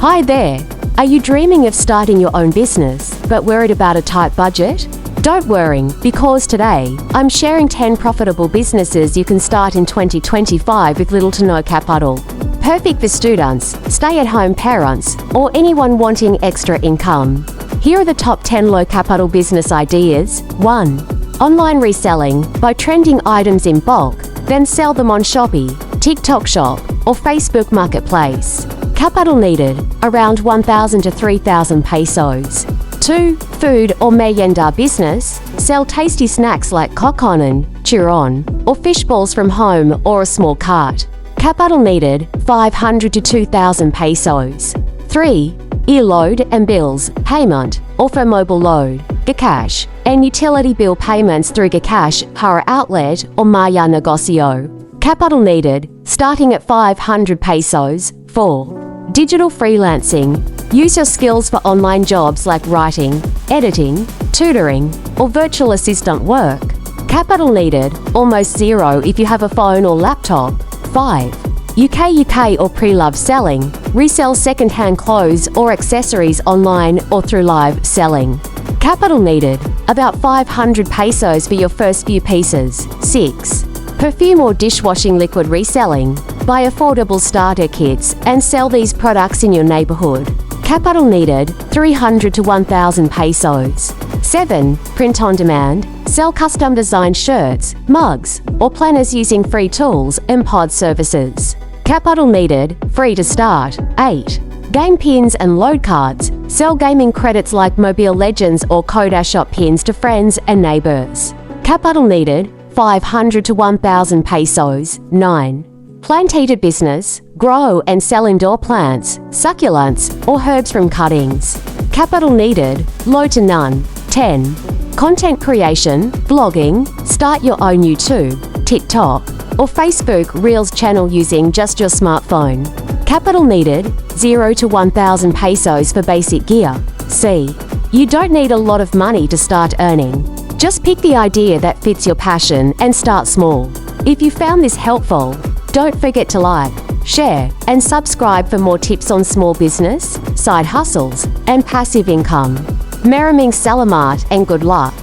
Hi there! Are you dreaming of starting your own business, but worried about a tight budget? Don't worry, because today, I'm sharing 10 profitable businesses you can start in 2025 with little to no capital. Perfect for students, stay-at-home parents, or anyone wanting extra income. Here are the top 10 low-capital business ideas. 1. Online reselling. Buy trending items in bulk, then sell them on Shopee, TikTok Shop, or Facebook Marketplace. Capital needed, around 1,000 to 3,000 pesos. 2. Food or merienda business. Sell tasty snacks like kokonan, chiron, or fish balls from home or a small cart. Capital needed, 500 to 2,000 pesos. 3. E-load and bills, payment, or for mobile load, Gcash, and utility bill payments through Gcash, Hara Outlet, or Maya Negosyo. Capital needed, starting at 500 pesos. 4. Digital freelancing. Use your skills for online jobs like writing, editing, tutoring, or virtual assistant work. Capital needed, almost zero if you have a phone or laptop. 5. UK or pre-loved selling. Resell second-hand clothes or accessories online or through live selling. Capital needed, about 500 pesos for your first few pieces. 6. Perfume or dishwashing liquid reselling. Buy affordable starter kits and sell these products in your neighborhood. Capital needed, 300 to 1,000 pesos. 7. Print on demand. Sell custom-designed shirts, mugs, or planners using free tools and pod services. Capital needed, free to start. 8. Game pins and load cards. Sell gaming credits like Mobile Legends or Codashop pins to friends and neighbors. Capital needed, 500 to 1,000 pesos. 9. Plantator business. Grow and sell indoor plants, succulents, or herbs from cuttings. Capital needed, low to none. 10. Content creation, blogging. Start your own YouTube, TikTok, or Facebook Reels channel using just your smartphone. Capital needed, 0 to 1,000 pesos for basic gear. C. You don't need a lot of money to start earning. Just pick the idea that fits your passion and start small. If you found this helpful, don't forget to like, share, and subscribe for more tips on small business, side hustles, and passive income. Maraming salamat and good luck!